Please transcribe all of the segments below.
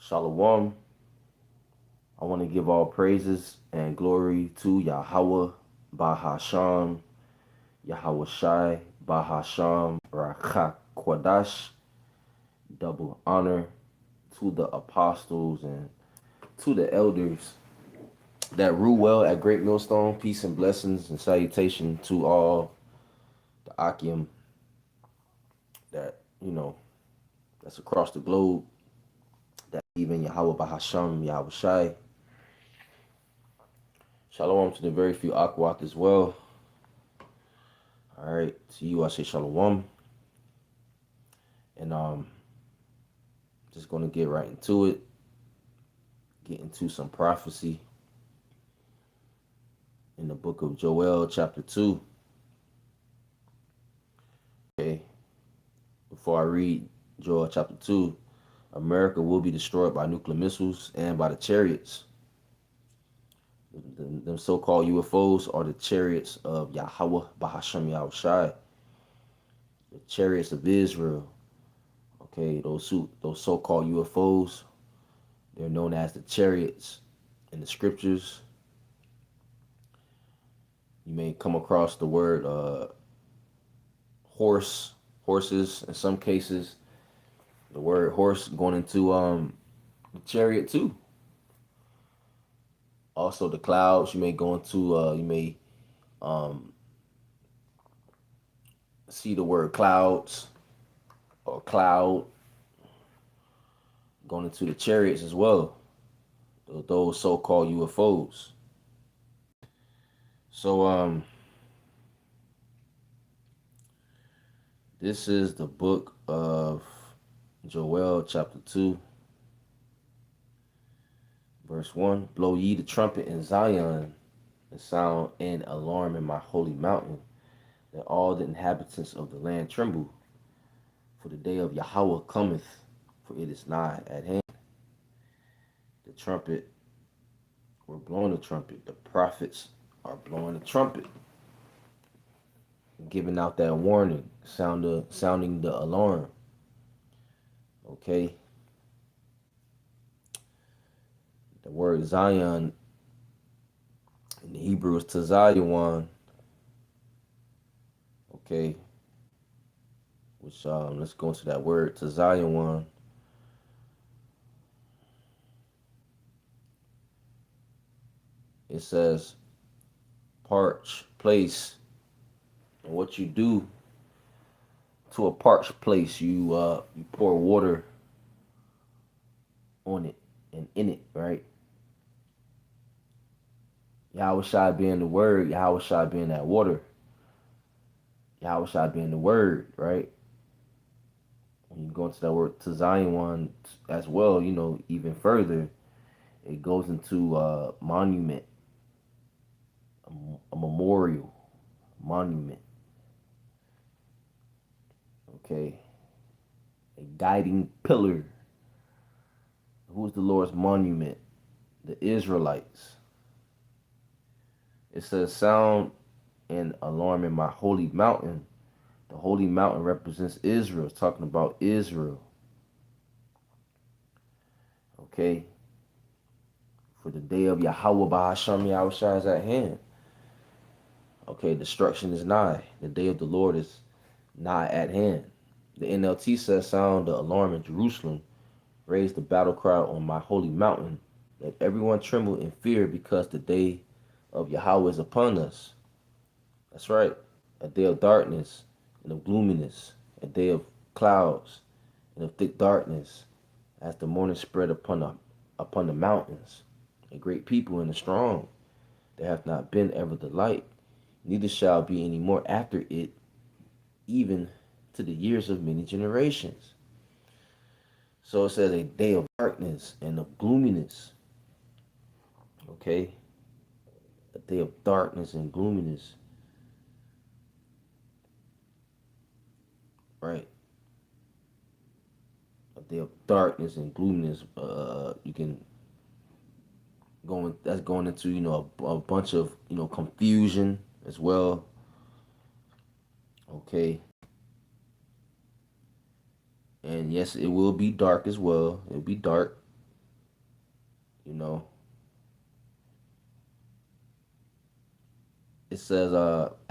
Shalom. I want to give all praises and glory to Yahweh, Bahasham, Yahweh Shai, Bahasham, Rakha Kwadash. Double honor to the apostles and to the elders that rule well at Great Millstone. Peace and blessings and salutation to all the Akim that, that's across the globe, that even Yahweh Bahasham, Yahweh Shai. Shalom to the very few Akwat as well. All right, to you I say shalom, and just gonna get right into it. Get into some prophecy in the book of Joel, chapter 2. Okay, before I read Joel chapter 2, America will be destroyed by nuclear missiles and by the chariots. Them so-called UFOs are the chariots of Yahweh Bahasham Yahweh Shai, the chariots of Israel. Okay, those so-called UFOs, they're known as the chariots in the scriptures. You may come across the word horses in some cases. The word horse going into the chariot too. Also the clouds. You may go into you may um, see the word clouds or cloud going into the chariots as well. Those so-called UFOs. So this is the book of Joel chapter 2, verse 1. Blow ye the trumpet in Zion, and sound an alarm in my holy mountain, that all the inhabitants of the land tremble. For the day of Yahweh cometh, for it is nigh at hand. The trumpet, we're blowing the trumpet. The prophets are blowing the trumpet, giving out that warning, sounding the alarm. Okay. The word Zion in the Hebrew is Tazayawan. Okay. Which let's go into that word Tazayawan. It says parch place. And what you do to a parched place, you pour water on it and in it, right? Yahweh Shai being the word, Yahweh Shai being that water, Yahweh Shai being the word, right? When you go into that word to Zion one as well, even further, it goes into a monument, a memorial, monument, okay? A guiding pillar. Who's the Lord's monument? The Israelites. It says, sound an alarm in my holy mountain. The holy mountain represents Israel. It's talking about Israel. Okay? For the day of Yahweh Bahasham Yahweh Shai is at hand. Okay, destruction is nigh. The day of the Lord is nigh at hand. The NLT says, sound the alarm in Jerusalem. Raise the battle cry on my holy mountain. Let everyone tremble in fear, because the day of Yahweh is upon us. That's right. A day of darkness and of gloominess. A day of clouds and of thick darkness, as the morning spread upon the mountains. A great people and a strong. There hath not been ever the light, neither shall be any more after it, even to the years of many generations. So it says a day of darkness and of gloominess. Okay? A day of darkness and gloominess. Right? A day of darkness and gloominess. You can that's going into, a bunch of, confusion as well. Okay? And yes, it will be dark as well. It'll be dark. You know, it says,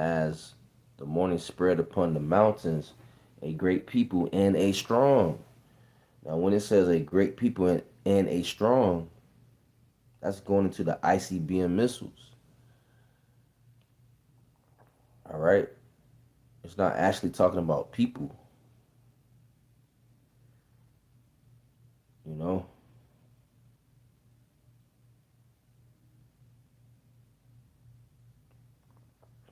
as the morning spread upon the mountains, a great people and a strong. Now, when it says a great people and a strong, that's going into the ICBM missiles. All right, it's not actually talking about people. You know,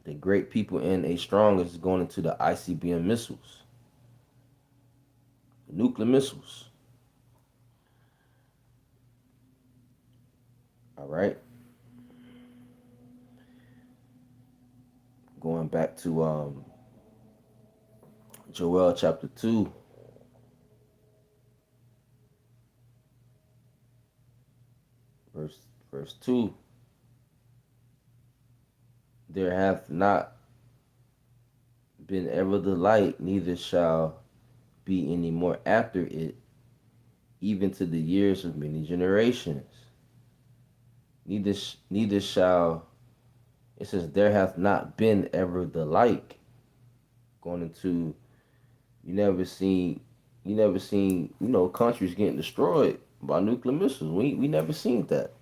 the great people and a strong is going into the ICBM missiles, the nuclear missiles. All right, going back to Joel chapter 2, verse verse 2. There hath not been ever the light, neither shall be any more after it, even to the years of many generations. Neither shall, it says, there hath not been ever the like. Going into, you never seen, countries getting destroyed by nuclear missiles. We never seen that.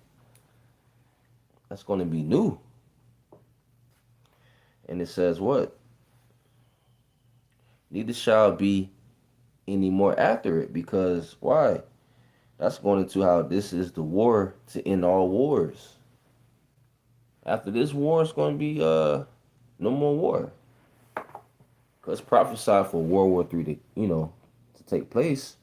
That's going to be new. And it says what? Neither shall be any more after it, because why? That's going into how this is the war to end all wars. After this war, it's going to be no more war. Cause prophesied for World War III to to take place.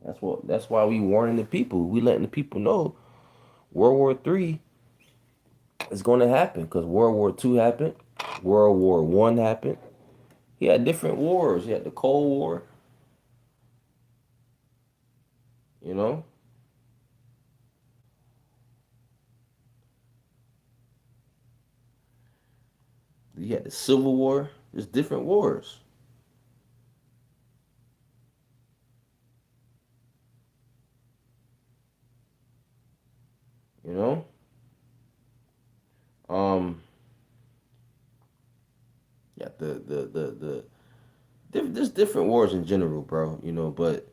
That's why we warning the people. We letting the people know World War III is going to happen. Cause World War II happened, World War One happened. He had different wars. He had the Cold War. You know, he had the Civil War. There's different wars. You know, um, yeah, there's different wars in general, bro. But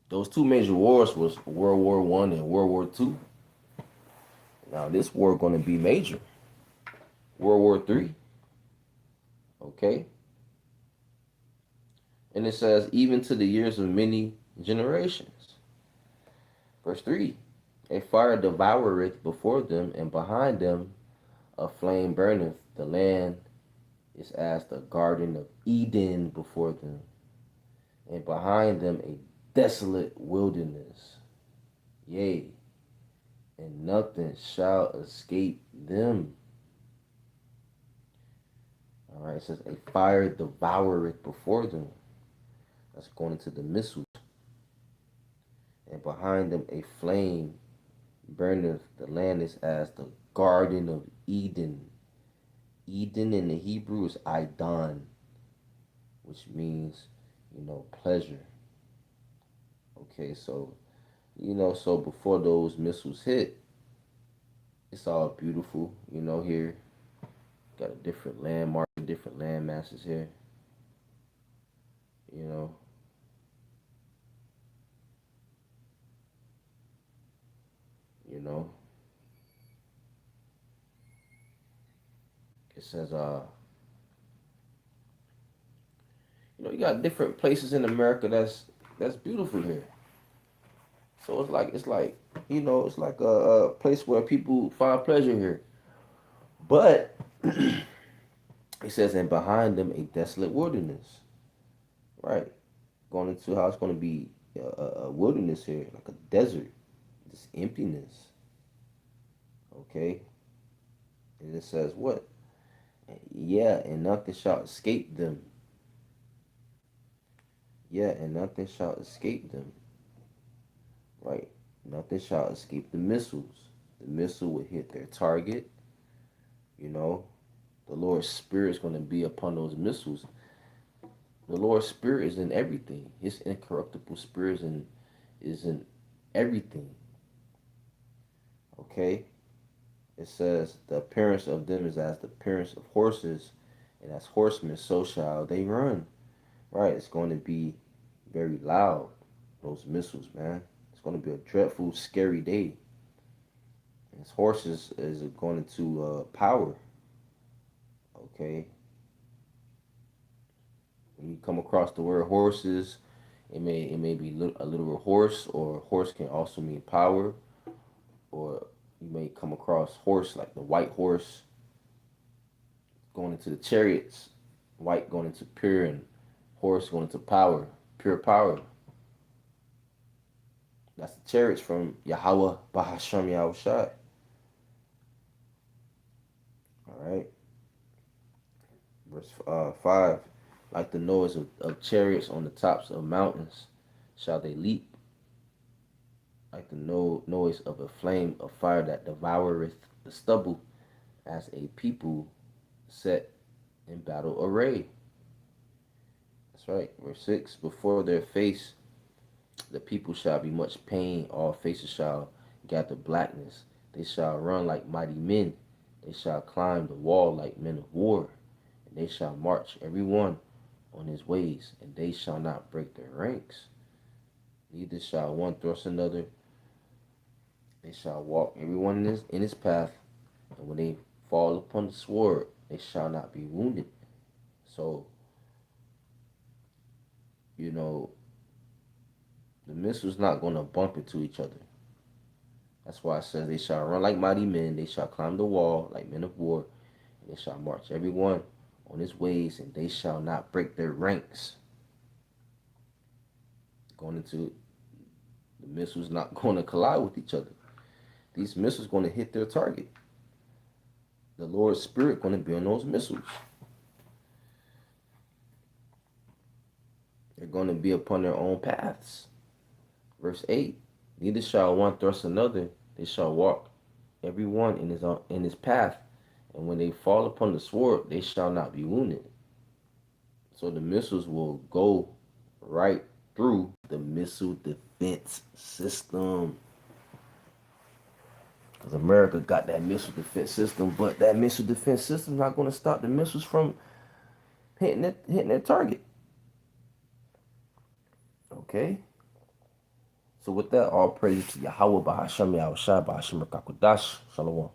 those two major wars was World War One and World War Two. Now this war going to be major. World War Three. Okay, and it says even to the years of many generations. Verse 3: a fire devoureth before them, and behind them a flame burneth. The land is as the garden of Eden before them, and behind them a desolate wilderness. Yea, and nothing shall escape them. All right, it says a fire devoureth before them. That's going into the missiles. And behind them a flame burneth. The land is as the garden of Eden. Eden in the Hebrew is Idon, which means, pleasure. Okay, so, so before those missiles hit, it's all beautiful, here. Got a different landmark, different land masses here, you know, you know. It says, you got different places in America that's beautiful here. So it's like a place where people find pleasure here. But it says, and behind them a desolate wilderness. Right. Going into how it's going to be a wilderness here, like a desert, this emptiness. Okay. And it says what? Yeah, and nothing shall escape them. Yeah, and nothing shall escape them. Right. Nothing shall escape the missiles. The missile will hit their target. You know, the Lord's Spirit is going to be upon those missiles. The Lord's Spirit is in everything. His incorruptible spirit is in everything. Okay? It says the appearance of them is as the appearance of horses, and as horsemen, so shall they run. Right? It's going to be very loud. Those missiles, man. It's going to be a dreadful, scary day. And horses is going to power. Okay? When you come across the word horses, it may be a literal horse, or horse can also mean power, or you may come across horse like the white horse going into the chariots, white going into pure, and horse going into power, pure power. That's the chariots from Yahweh Bahasham Yahushai. All right, verse 5. Like the noise of chariots on the tops of mountains, shall they leap, like the noise of a flame of fire that devoureth the stubble, as a people set in battle array. That's right. Verse 6. Before their face the people shall be much pain, all faces shall gather blackness. They shall run like mighty men. They shall climb the wall like men of war. And they shall march every one on his ways, and they shall not break their ranks. Neither shall one thrust another. They shall walk every one in his path, and when they fall upon the sword, they shall not be wounded. So, you know, the missile's not going to bump into each other. That's why it says they shall run like mighty men, they shall climb the wall like men of war, and they shall march every one on his ways, and they shall not break their ranks. Going into the missiles not going to collide with each other. These missiles going to hit their target. The Lord's Spirit going to be on those missiles. They're going to be upon their own paths. Verse 8. Neither shall one thrust another, they shall walk every one in his path, and when they fall upon the sword, they shall not be wounded. So the missiles will go right through the missile defense system. Because America got that missile defense system, but that missile defense system is not going to stop the missiles from hitting their target. Okay? So with that, all praise to Yahweh Bahasham Yahushua Bahasham Rakakudash. Shalom.